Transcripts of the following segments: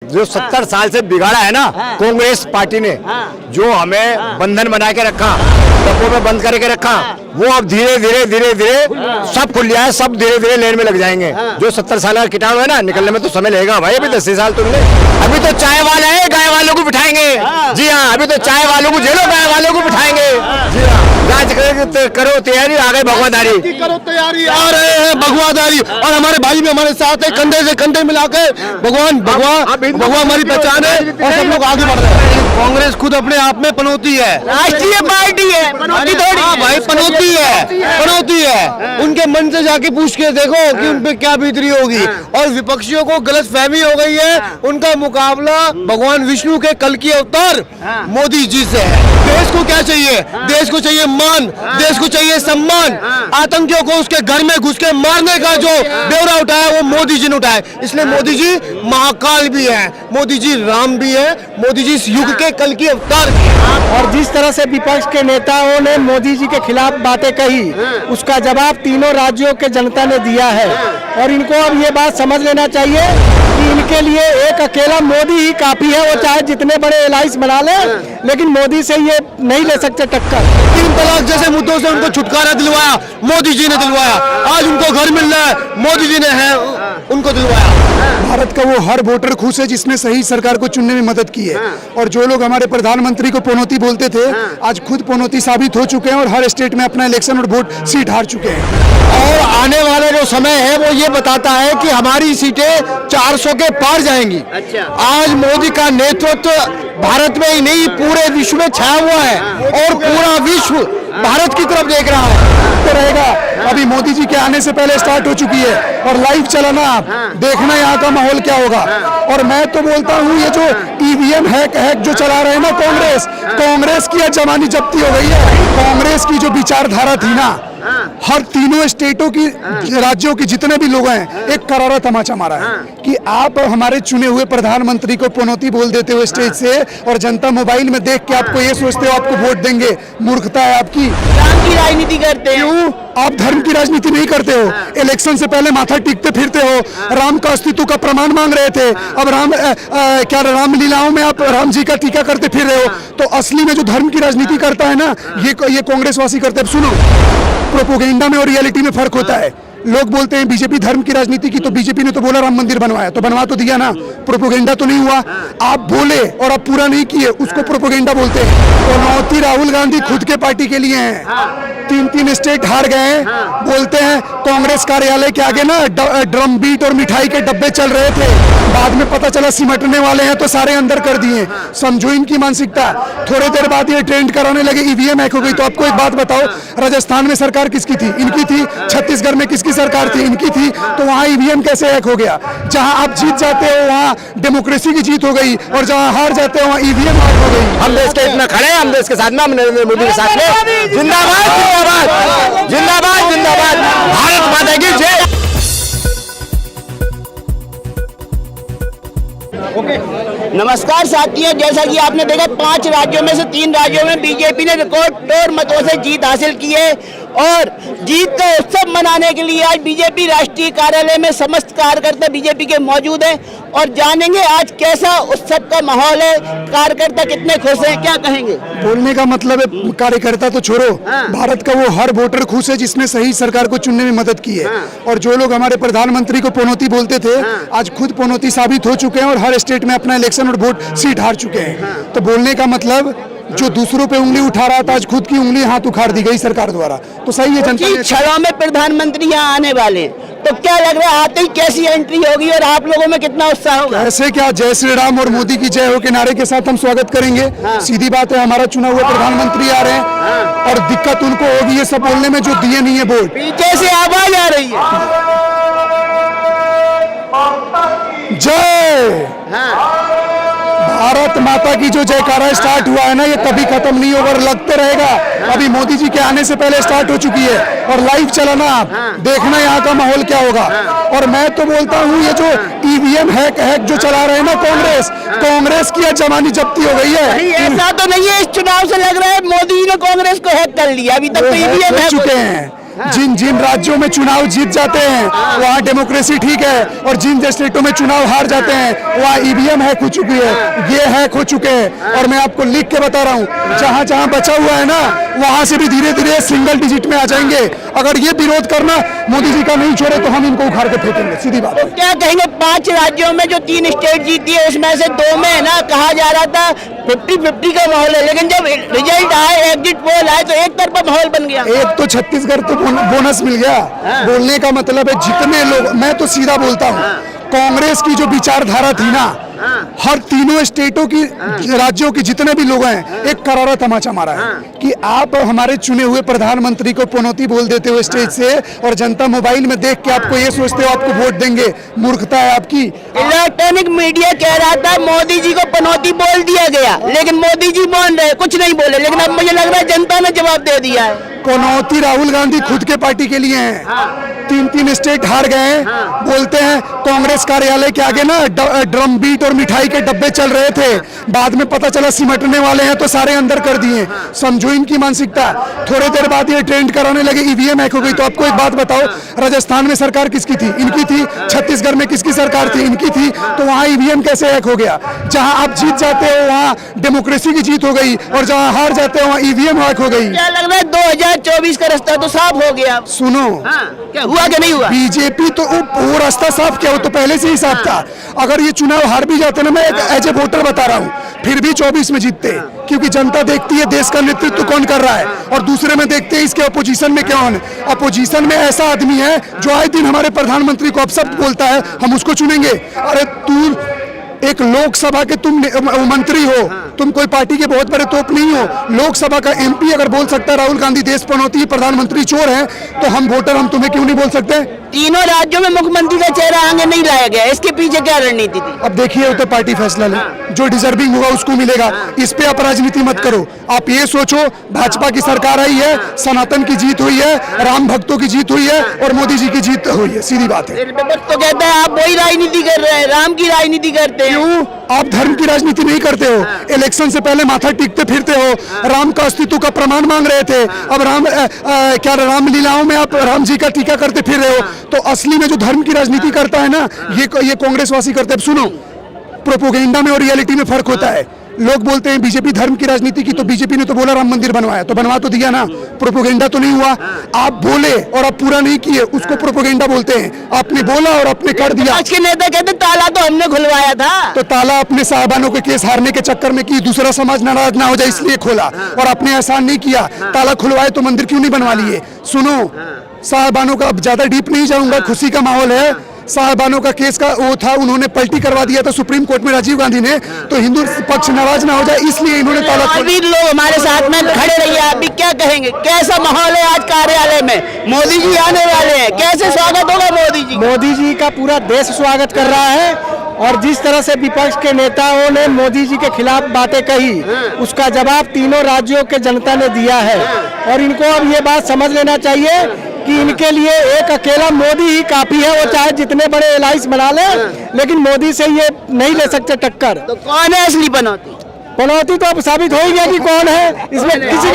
जो 70 साल से बिगाड़ा है ना कांग्रेस पार्टी ने, जो हमें बंधन बना के रखा, डब्बों में बंद करके रखा, वो अब धीरे धीरे सब खुल गया है, सब धीरे धीरे लेन में लग जाएंगे। जो 70 साल का कीटाणु है ना, निकलने में तो समय लगेगा भाई, अभी 10 साल तो अभी तो चाय वाला है, गाय वालों को बिठाएंगे। जी हाँ, अभी तो चाय वालों को जेलो, गाय वालों को बिठाएंगे। जी हाँ, राज करो तैयारी, आ गए भगवादारी, करो तैयारी, आ रहे हैं भगवादारी। और हमारे भाई भी हमारे साथ है, कंधे से कंधे मिलाकर भगवान हमारी पहचान है और सब लोग आगे बढ़ रहे हैं। कांग्रेस खुद अपने आप में पनौती है, राष्ट्रीय पार्टी है, पनौती थोड़ी। हाँ भाई, पनौती है। उनके मन से जाके पूछ के देखो कि उन पे क्या बीतरी होगी। और विपक्षियों को गलतफहमी हो गई है, उनका मुकाबला भगवान विष्णु के कल की अवतार मोदी जी से है। देश को क्या चाहिए? देश को चाहिए मान, देश को चाहिए सम्मान। आतंकियों को उसके घर में घुस के मारने का जो ब्यौरा उठाया वो मोदी जी ने उठाया। इसलिए मोदी जी महाकाल भी है, मोदी जी राम भी है, मोदी जी इस युग के कल की अवतार भी है। और जिस तरह से विपक्ष के नेताओं ने मोदी जी के खिलाफ बातें कही, उसका जवाब तीनों राज्यों के जनता ने दिया है। और इनको अब ये बात समझ लेना चाहिए कि इनके लिए एक अकेला मोदी ही काफी है। वो चाहे जितने बड़े एलाइंस बना ले, लेकिन मोदी से ये नहीं ले सकते टक्कर। 3 तलाक जैसे मुद्दों से उनको छुटकारा दिलवाया, मोदी जी ने दिलवाया। आज उनको घर मिल रहा है, मोदी जी ने है उनको दिलवाया। भारत का वो हर वोटर खुश है जिसने सही सरकार को चुनने में मदद की है। और जो लोग हमारे प्रधानमंत्री को पनौती बोलते थे, आज खुद पनौती साबित हो चुके हैं और हर स्टेट में अपना इलेक्शन और वोट सीट हार चुके हैं। और आने वाला जो समय है वो ये बताता है कि हमारी सीटें 400 के पार जाएंगी। आज मोदी का नेतृत्व भारत में ही नहीं पूरे विश्व में छाया हुआ है और पूरा विश्व भारत की तरफ देख रहा है। तो रहेगा, अभी मोदी जी के आने से पहले स्टार्ट हो चुकी है और लाइव चलाना, देखना यहाँ का माहौल क्या होगा। और मैं तो बोलता हूँ ये जो ईवीएम हैक जो चला रहे हैं ना कांग्रेस की जमानी जब्ती हो गई है। कांग्रेस की जो विचारधारा थी ना, हर तीनों स्टेटों की राज्यों के जितने भी लोग हैं, एक करारा तमाचा मारा है कि आप हमारे चुने हुए प्रधानमंत्री को पनौती बोल देते हो स्टेज से, और जनता मोबाइल में देख के आपको ये सोचते हो आपको वोट देंगे। मूर्खता है आपकी। राम की राजनीति करते हैं। क्यों आप धर्म की राजनीति नहीं करते हो? इलेक्शन से पहले माथा टीकते फिरते हो, राम का अस्तित्व का प्रमाण मांग रहे थे, अब क्या रामलीलाओं में आप राम जी का टीका करते फिर रहे हो। तो असली में जो धर्म की राजनीति करता है ना, ये कांग्रेस वासी करते हैं। सुनो, प्रोपोगेंडा में और रियलिटी में फर्क होता है। लोग बोलते हैं बीजेपी धर्म की राजनीति की, तो बीजेपी ने तो बोला राम मंदिर बनवाया, तो बनवा तो दिया ना, प्रोपोगेंडा तो नहीं हुआ। आप बोले और आप पूरा नहीं किए, उसको प्रोपोगेंडा बोलते हैं। पनौती राहुल गांधी खुद के पार्टी के लिए हैं। 3 स्टेट हार गए हैं, बोलते हैं कांग्रेस कार्यालय के आगे ना ड्रम बीट और मिठाई के डब्बे चल रहे थे, बाद में पता चला सिमटने वाले हैं तो सारे अंदर कर दिए। समझो इनकी मानसिकता। थोड़ी देर बाद ये ट्रेंड कराने लगे ईवीएम हैक हो गई। तो आपको एक बात बताओ, राजस्थान में सरकार किसकी थी? इनकी थी। छत्तीसगढ़ में किसकी सरकार थी? इनकी थी। तो वहाँ ईवीएम कैसे हैक हो गया? जहाँ आप जीत जाते हो वहाँ डेमोक्रेसी की जीत हो गई, और जहाँ हार जाते हो वहाँ ईवीएम हैक हो गई। हम देश के इतना खड़े हैं, हम देश के साथ में, हम नरेंद्र मोदी के साथ में। जिंदाबाद जिंदाबाद जिंदाबाद जिंदाबाद, भारत माता की जय। नमस्कार साथियों, जैसा कि आपने देखा 5 राज्यों में से 3 राज्यों में बीजेपी ने रिकॉर्ड तोड़ मतों से जीत हासिल की है। और जीत का उत्सव मनाने के लिए आज बीजेपी राष्ट्रीय कार्यालय में समस्त कार्यकर्ता बीजेपी के मौजूद हैं और जानेंगे आज कैसा उत्सव का माहौल है, कार्यकर्ता कितने खुश हैं, क्या कहेंगे। बोलने का मतलब है कार्यकर्ता तो छोड़ो, भारत का वो हर वोटर खुश है जिसने सही सरकार को चुनने में मदद की है। और जो लोग हमारे प्रधानमंत्री को पनौती बोलते थे, आज खुद पनौती साबित हो चुके हैं और हर स्टेट में अपना इलेक्शन और वोट सीट हार चुके हैं। तो बोलने का मतलब, जो दूसरों पे उंगली उठा रहा था, आज खुद की उंगली हाथ उखाड़ दी गई सरकार द्वारा। तो सही है, जनता की छड़ों में प्रधानमंत्री यहाँ आने वाले हैं, तो क्या लग रहा है आते ही कैसी एंट्री होगी और आप लोगों में कितना उत्साह होगा? ऐसे क्या, जय श्री राम और मोदी की जय हो के नारे के साथ हम स्वागत करेंगे। सीधी बात है, हमारा चुना हुआ प्रधानमंत्री आ रहे हैं और दिक्कत उनको होगी ये सब बोलने में जो दिए नहीं है वोट। पीछे से आवाज आ रही है, जय भारत माता की। जो जयकारा स्टार्ट हुआ है ना, ये कभी खत्म नहीं होगा और लगते रहेगा। अभी मोदी जी के आने से पहले स्टार्ट हो चुकी है और लाइव चलाना, देखना यहाँ का माहौल क्या होगा। और मैं तो बोलता हूँ ये जो ईवीएम हैक जो चला रहे हैं ना कांग्रेस की जमानी जब्ती हो गई है। ऐसा तो नहीं है, इस चुनाव से लग रहा है मोदी जी ने कांग्रेस को हैक कर लिया। अभी तक तो ईवीएम हैक चुके हैं, जिन जिन राज्यों में चुनाव जीत जाते हैं वहाँ डेमोक्रेसी ठीक है, और जिन स्टेटों में चुनाव हार जाते हैं वहाँ ईवीएम हैक हो चुकी है, ये हैक हो चुके हैं। और मैं आपको लिख के बता रहा हूँ, जहाँ जहाँ बचा हुआ है ना वहाँ से भी धीरे धीरे सिंगल डिजिट में आ जाएंगे। अगर ये विरोध करना मोदी जी का नहीं छोड़े तो हम इनको उखाड़ के फेंकेंगे, सीधी बात है। क्या कहेंगे 5 राज्यों में जो 3 स्टेट जीती है उसमें से 2 में ना कहा जा रहा था 50-50 का माहौल है, लेकिन जब रिजल्ट आए, एग्जिट पोल आए तो एक तरफा माहौल बन गया। एक तो छत्तीसगढ़ तो बोनस मिल गया। बोलने का मतलब है जितने लोग, मैं तो सीधा बोलता हूँ, कांग्रेस की जो विचारधारा थी ना, हर तीनों स्टेटों की राज्यों के जितने भी लोग हैं एक करारा तमाचा मारा है कि आप हमारे चुने हुए प्रधानमंत्री को पनौती बोल देते हो स्टेज से, और जनता मोबाइल में देख के आपको ये सोचते हो आपको वोट देंगे। मूर्खता है आपकी। इलेक्ट्रॉनिक मीडिया कह रहा था मोदी जी को पनौती बोल दिया गया, लेकिन मोदी जी मान रहे कुछ नहीं बोले, लेकिन अब मुझे लग रहा है जनता ने जवाब दे दिया है। पनौती राहुल गांधी खुद के पार्टी के लिए हैं। 3 स्टेट हार गए हैं, बोलते हैं कांग्रेस कार्यालय के आगे ना ड्रम बीट और मिठाई के डब्बे चल रहे थे, बाद में पता चला सिमटने वाले हैं तो सारे अंदर कर दिए। समझो इनकी मानसिकता। थोड़ी देर बाद ये ट्रेंड कराने लगे ईवीएम हैक हो गई। तो आपको एक बात बताओ, राजस्थान में सरकार किसकी थी? इनकी थी। छत्तीसगढ़ में किसकी सरकार थी? इनकी थी। तो वहाँ ईवीएम कैसे हैक हो गया? जहाँ आप जीत जाते हो वहाँ डेमोक्रेसी की जीत हो गई, और जहाँ हार जाते हो वहाँ ईवीएम हैक हो गई। क्या लग रहा है 2024 का रास्ता तो साफ हो गया? सुनो, क्या हुआ कि नहीं हुआ? बीजेपी तो वो रास्ता साफ किया, वो तो पहले से ही साफ था। अगर ये चुनाव हार भी जाते ना, मैं एक एज ए वोटर बता रहा हूँ, फिर भी 24 में जीतते, क्योंकि जनता देखती है देश का नेतृत्व कौन कर रहा है, और दूसरे में देखते हैं इसके अपोजिशन में कौन है। अपोजिशन में ऐसा आदमी है जो आए दिन हमारे प्रधानमंत्री को अपशब्द बोलता है, हम उसको चुनेंगे। अरे तू एक लोकसभा के तुम मंत्री हो, तुम कोई पार्टी के बहुत बड़े तोप नहीं हो। लोकसभा का एमपी अगर बोल सकता है राहुल गांधी देश पनौती, प्रधानमंत्री चोर है, तो हम वोटर हम तुम्हें क्यों नहीं बोल सकते? तीनों राज्यों में मुख्यमंत्री का चेहरा आगे नहीं लाया गया, इसके पीछे क्या रणनीति थी? अब देखिए, वो तो पार्टी फैसला ले, जो डिजर्विंग होगा उसको मिलेगा। इस पे आप राजनीति मत करो। आप ये सोचो, भाजपा की सरकार आई है, सनातन की जीत हुई है, राम भक्तों की जीत हुई है, और मोदी जी की जीत हुई है, सीधी बात है। तो कहता है आप वही राजनीति कर रहे हैं, राम की राजनीति करते हैं। क्यों? आप धर्म की राजनीति नहीं करते हो। इलेक्शन से पहले माथा टीकते फिरते हो, राम का अस्तित्व का प्रमाण मांग रहे थे, अब क्या रामलीलाओं में आप राम जी का टीका करते फिर रहे हो। तो असली में जो धर्म की राजनीति करता है ना, ये कांग्रेसवासी करते हैं। सुनो, प्रोपोगेंडा में और रियलिटी में फर्क होता है। लोग बोलते हैं बीजेपी धर्म की राजनीति की, तो बीजेपी ने तो बोला राम मंदिर बनवाया, तो बनवा तो दिया ना, प्रोपोगेंडा तो नहीं हुआ। आप बोले और आप पूरा नहीं किए, उसको प्रोपोगेंडा बोलते हैं। आपने बोला और आपने कर दिया। आज के नेता कहते ताला तो हमने खुलवाया था। तो ताला अपने साहबानों के केस हारने के चक्कर में की, दूसरा समाज नाराज ना हो जाए इसलिए खोला, और आपने एहसान नहीं किया। ताला खुलवाए तो मंदिर क्यों नहीं बनवा लिए? सुनो, साहबानों का अब ज्यादा डीप नहीं जाऊंगा, खुशी का माहौल है। साहबानों का केस का वो था, उन्होंने पलटी करवा दिया था सुप्रीम कोर्ट में राजीव गांधी ने, तो हिंदू पक्ष नाराज ना हो जाए इसलिए इन्होंने ताला खोला। अभी लोग हमारे साथ में खड़े रहिए, आप भी क्या कहेंगे? कैसा माहौल है आज कार्यालय में? मोदी जी आने वाले हैं, कैसे स्वागत होगा मोदी जी? मोदी जी का पूरा देश स्वागत कर रहा है, और जिस तरह से विपक्ष के नेताओं ने मोदी जी के खिलाफ बातें कही, उसका जवाब तीनों राज्यों के जनता ने दिया है। और इनको अब ये बात समझ लेना चाहिए कि इनके लिए एक अकेला मोदी ही काफी है। वो चाहे जितने बड़े एलाइंस बना ले, लेकिन मोदी से ये नहीं ले सकते टक्कर। तो कौन है असली पनौती? पनौती तो अब साबित हो ही गया कि कौन है। इसमें किसी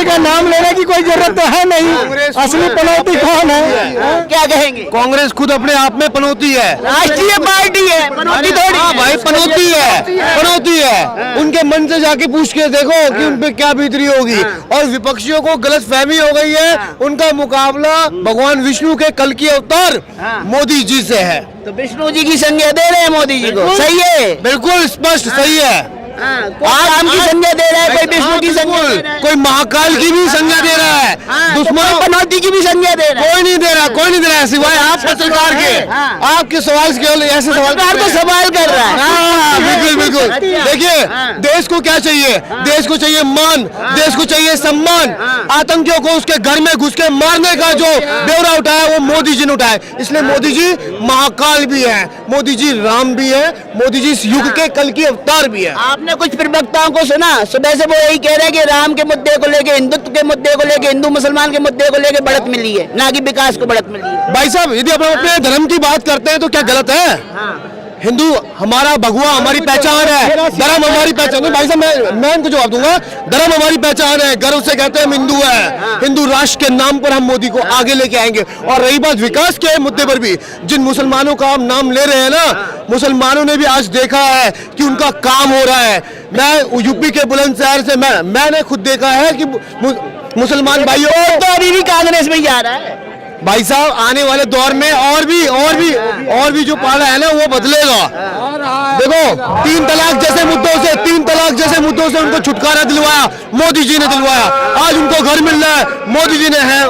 का नाम लेने की कोई जरूरत तो है नहीं। असली पनौती कौन है? क्या कहेंगे? कांग्रेस खुद अपने आप में पनौती है, राष्ट्रीय पार्टी है, पनौती थोड़ी। हाँ भाई, पनौती है, पनौती है। उनके मन से जाके पूछ के देखो कि उन पे क्या बीतरी होगी। और विपक्षियों को गलतफहमी हो गई है, उनका मुकाबला भगवान विष्णु के कल की अवतार मोदी जी से है। तो विष्णु जी की संज्ञा दे रहे हैं मोदी जी को, सही है? बिल्कुल स्पष्ट सही है। कोई राम की संज्ञा दे रहा है, कोई विष्णु की संज्ञा दे रहा है, कोई महाकाल की भी संज्ञा दे रहा है, दुश्मन पनौती की भी संज्ञा दे रहा है। कोई नहीं दे रहा, कोई नहीं दे रहा है, सिवाय आप पत्रकार के। आपके सवाल केवल ऐसे सवाल को सवाल कर रहा है। हाँ, बिल्कुल बिल्कुल। देखिए, देश को क्या चाहिए? देश को चाहिए मान, देश को चाहिए सम्मान। आतंकियों को उसके घर में घुस के मारने का जो ब्यौरा उठाया वो मोदी जी ने उठाया। इसलिए मोदी जी महाकाल भी है, मोदी जी राम भी है, मोदी जी इस युग के कल की अवतार भी है। आपने कुछ प्रवक्ताओं को सुना, सुबह से वो यही कह रहे हैं कि राम के मुद्दे को लेके, हिंदुत्व के मुद्दे को लेके, हिंदू मुसलमान के मुद्दे को लेके बढ़त मिली है, ना कि विकास को बढ़त मिली है। भाई साहब, यदि आप अपने धर्म की बात करते हैं तो क्या गलत है? हिंदू हमारा भगवा हमारी पहचान है, धर्म हमारी पहचान। नहीं भाई साहब, मैं इनको जवाब दूंगा। धर्म हमारी पहचान है, गर्व से कहते हैं हम हिंदू है। हिंदू राष्ट्र के नाम पर हम मोदी को आगे लेके आएंगे। और रही बात विकास के मुद्दे पर भी, जिन मुसलमानों का हम नाम ले रहे हैं ना, मुसलमानों ने भी आज देखा है कि उनका काम हो रहा है। मैं यूपी के बुलंदशहर से मैंने खुद देखा है कि मुसलमान भाइयों तो अभी भी कांग्रेस में ही जा रहा है। भाई साहब, आने वाले दौर में और भी जो पाला है ना वो बदलेगा। देखो, 3 तलाक जैसे मुद्दों से उनको छुटकारा दिलवाया, मोदी जी ने दिलवाया। आज उनको घर मिल रहा है, मोदी जी ने है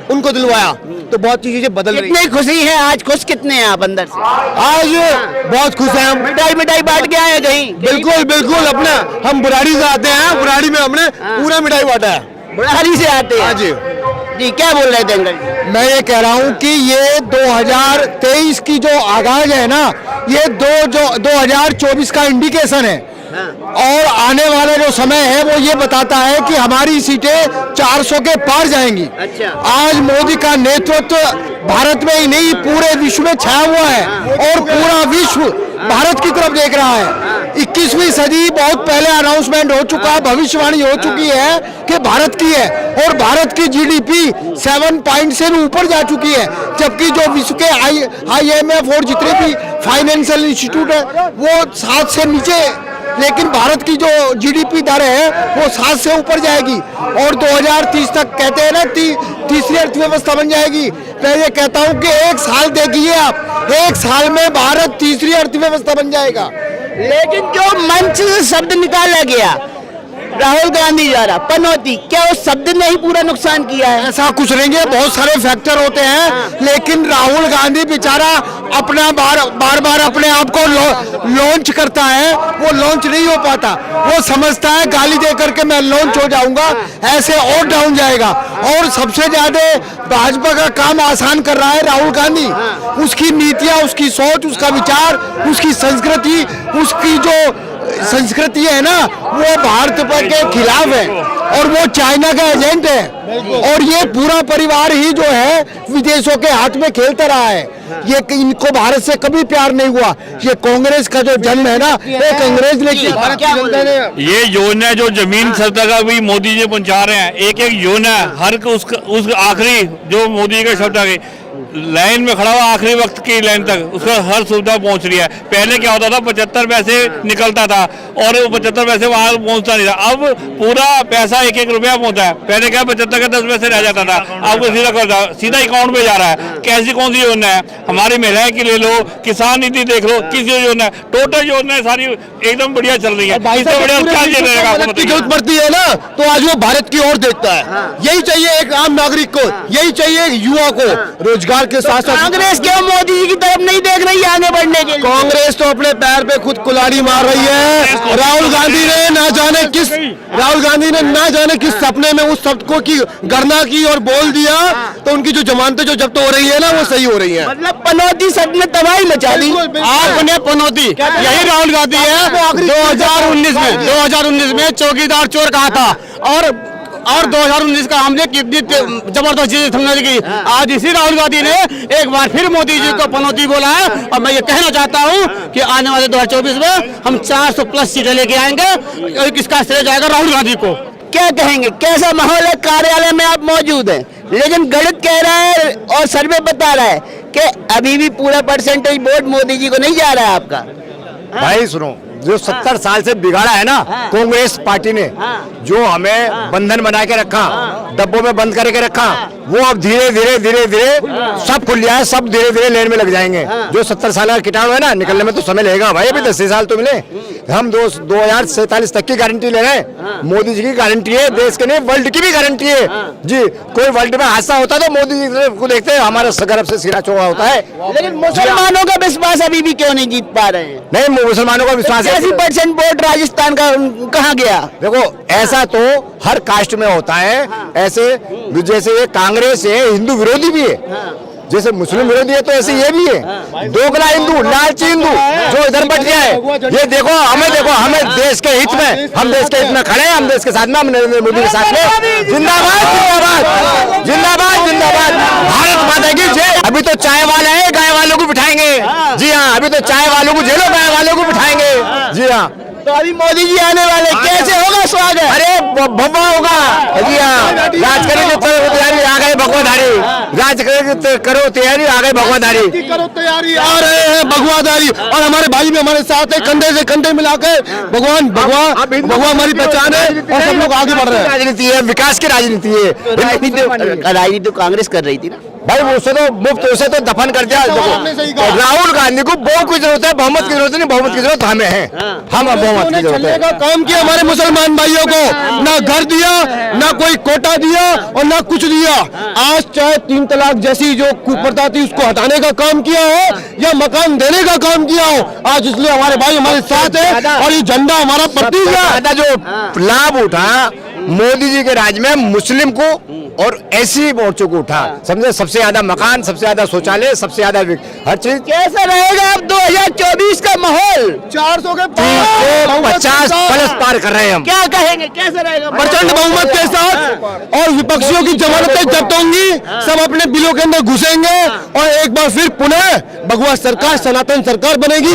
उनको दिलवाया। तो बहुत चीजें बदल रही हैं। कितनी खुशी है आज, खुश कितने हैं आप अंदर से? आज बहुत खुश हैं हम। मिठाई बांट के आए हैं कहीं? बिल्कुल अपना, हम बुराड़ी से आते हैं, बुराड़ी में हमने पूरा मिठाई बांटा है। बुढ़ारी से आते हैं? हाँ जी। जी, क्या बोल रहे थे अंकल जी? मैं ये कह रहा हूँ कि ये 2023 की जो आगाज है ना, ये 2024 का इंडिकेशन है। और आने वाला जो समय है वो ये बताता है कि हमारी सीटें 400 के पार जाएंगी। अच्छा। आज मोदी का नेतृत्व भारत में ही नहीं पूरे विश्व में छाया हुआ है और पूरा विश्व भारत की तरफ देख रहा है। 21वीं सदी बहुत पहले अनाउंसमेंट हो चुका, भविष्यवाणी हो चुकी है कि भारत की है, और भारत की जीडीपी 7 पॉइंट से भी ऊपर जा चुकी है। जबकि जो विश्व के IMF और जितने भी फाइनेंशियल इंस्टीट्यूट है वो 7 से नीचे, लेकिन भारत की जो जीडीपी दर है वो 7 से ऊपर जाएगी और 2030 तक कहते हैं ना तीसरी अर्थव्यवस्था बन जाएगी। मैं ये कहता हूँ कि 1 साल देखिए आप, 1 साल में भारत तीसरी अर्थव्यवस्था बन जाएगा। लेकिन जो मंच से शब्द निकाला गया राहुल गांधी द्वारा, पनौती, क्या उस शब्द ने ही पूरा नुकसान किया है? ऐसा कुछ नहीं है, बहुत सारे फैक्टर होते हैं, लेकिन राहुल गांधी बेचारा अपना बार अपने आप को लॉन्च करता है, वो लॉन्च नहीं हो पाता। वो समझता है गाली दे करके मैं लॉन्च हो जाऊंगा, ऐसे और डाउन जाएगा। और सबसे ज्यादा भाजपा का काम आसान कर रहा है राहुल गांधी। उसकी नीतियां, उसकी सोच, उसका विचार, उसकी संस्कृति, उसकी जो संस्कृति है ना, वो भारत के खिलाफ है और वो चाइना का एजेंट है। और ये पूरा परिवार ही जो है विदेशों के हाथ में खेलता रहा है। ये इनको भारत से कभी प्यार नहीं हुआ। ये कांग्रेस का जो जन्म है ना, एक अंग्रेज ने किया। ये योजना जो जमीन सत्ता का भी मोदी जी पहुंचा रहे हैं, एक योजना हर उस आखिरी जो मोदी के शब्द आगे लाइन में खड़ा हुआ आखिरी वक्त की लाइन तक उसका हर सुविधा पहुंच रही है। पहले क्या होता था, 75 पैसे निकलता था और 75 पैसे वहां पहुंचता नहीं था। अब पूरा पैसा 1-1 रुपया पहुंचता है। पहले क्या 75 के 10 पैसे रह जाता था, अब सीधा अकाउंट में जा रहा है। कैसी कौन सी योजना है? हमारी महिलाएं की ले लो, किसान नीति देख लो, किस योजना है, टोटल योजना सारी एकदम बढ़िया चल रही है। इससे बढ़िया क्या की जरूरत पड़ती है ना, तो आज वो भारत की ओर देखता है। यही चाहिए एक आम नागरिक को, यही चाहिए एक युवा को, रोजगार के साथ साथ। कांग्रेस क्यों मोदी जी की तरफ नहीं देख रही है आगे बढ़ने के लिए? कांग्रेस तो अपने पैर पे खुद कुल्हाड़ी मार रही है। राहुल गांधी ने ना जाने किस सपने में उस शब्द को की गणना की और बोल दिया, तो उनकी जो जमानतें जो जब्त हो रही है ना, वो सही हो रही है। मतलब पनौती शब्द ने तबाही मचा दी। आपने पनौती, यही राहुल गांधी है 2019 में चौकीदार चोर कहा था। और 2019 का हमने कितनी जबरदस्त चीजें समझ की। आज इसी राहुल गांधी ने एक बार फिर मोदी जी को पनौती बोला है। और मैं ये कहना चाहता हूँ कि आने वाले 2024 में हम 400 प्लस सीटें लेके आएंगे और इसका श्रेय जाएगा राहुल गांधी को। क्या कहेंगे, कैसा माहौल है? कार्यालय में आप मौजूद हैं, लेकिन गणित कह रहा है और सर्वे बता रहा है कि अभी भी पूरा परसेंटेज वोट मोदी जी को नहीं जा रहा है आपका। भाई सुनो, जो 70 साल से बिगाड़ा है ना कांग्रेस पार्टी ने, जो हमें बंधन बना के रखा, डब्बों में बंद करके रखा, वो अब धीरे धीरे सब खुल गया है, सब धीरे धीरे लेन में लग जाएंगे। जो 70 साल का कीटाणु है ना, निकलने में तो समय लगेगा भाई, अभी 10 साल तो मिले। हम 2047 तक की गारंटी ले रहे हैं। मोदी जी की गारंटी है, देश के नहीं वर्ल्ड की भी गारंटी है जी। कोई वर्ल्ड में हादसा होता तो मोदी जी को देखते हैं, हमारा गर्भ से सिरा चोड़ा होता है। लेकिन मुसलमानों का विश्वास अभी भी क्यों नहीं जीत पा रहे हैं? नहीं, मुसलमानों का विश्वास 80% वोट राजस्थान का कहाँ गया? देखो, ऐसा तो हर कास्ट में होता है। ऐसे जैसे ये कांग्रेस है, हिंदू विरोधी भी है। जैसे मुस्लिम विरोधी है तो ऐसे ये भी है, दोगला हिंदू, लालची हिंदू जो इधर बट गया है। ये देखो हमें देश के हित में, हम देश के हित में खड़े हैं, हम देश के साथ में, हम नरेंद्र मोदी के साथ में। जिंदाबाद जिंदाबाद जिंदाबाद जिंदाबाद, भारत माता की जय। अभी तो चाय वाला है, गाय वालों को बिठाएंगे। जी हाँ, अभी तो चाय वालों को जेलो, गाय वालों को बिठाएंगे। जी हाँ, तो अभी मोदी जी आने वाले, कैसे होगा स्वागत? अरे भव्य होगा। जी हाँ, राज करे जो तैयारी, आ गए भगवाधारी। राज करे करो तैयारी, आ गए भगवाधारी। करो तैयारी, आ रहे हैं भगवाधारी। और हमारे भाई भी हमारे साथ है, कंधे से कंधे मिला के। भगवान हमारी पहचान है और सब लोग आगे बढ़ रहे हैं। राजनीति है, विकास की राजनीति है। राजनीति तो कांग्रेस कर रही थी ना भाई, उसे तो मुफ्त, उसे तो दफन कर दिया। देखो, राहुल गांधी को बहुमत की जरूरत है, बहुमत की जरूरत नहीं, बहुमत की जरूरत हमें है। हम बहुमत की जरूरत है। का काम किया हमारे मुसलमान भाइयों को, ना घर दिया, ना कोई कोटा दिया और ना कुछ दिया। आज चाहे 3 तलाक जैसी जो कुप्रथा थी उसको हटाने का काम किया हो या मकान देने का काम किया हो, आज इसलिए हमारे भाई हमारे साथ है और ये झंडा हमारा प्रतीक है। ज्यादा जो लाभ उठा मोदी जी के राज में मुस्लिम को और ऐसी मोर्चों को उठा, समझे, सबसे ज्यादा मकान, सबसे ज्यादा शौचालय, सबसे ज्यादा हर चीज। कैसा रहेगा अब 2024 का माहौल? 400 के 50+ पार कर रहे हैं हम। क्या कहेंगे, कैसा रहेगा? प्रचंड बहुमत के साथ और विपक्षियों की जमानतें जब्त होंगी, सब अपने बिलों के अंदर घुसेंगे और एक बार फिर पुनः भगवा सरकार, सनातन सरकार बनेगी।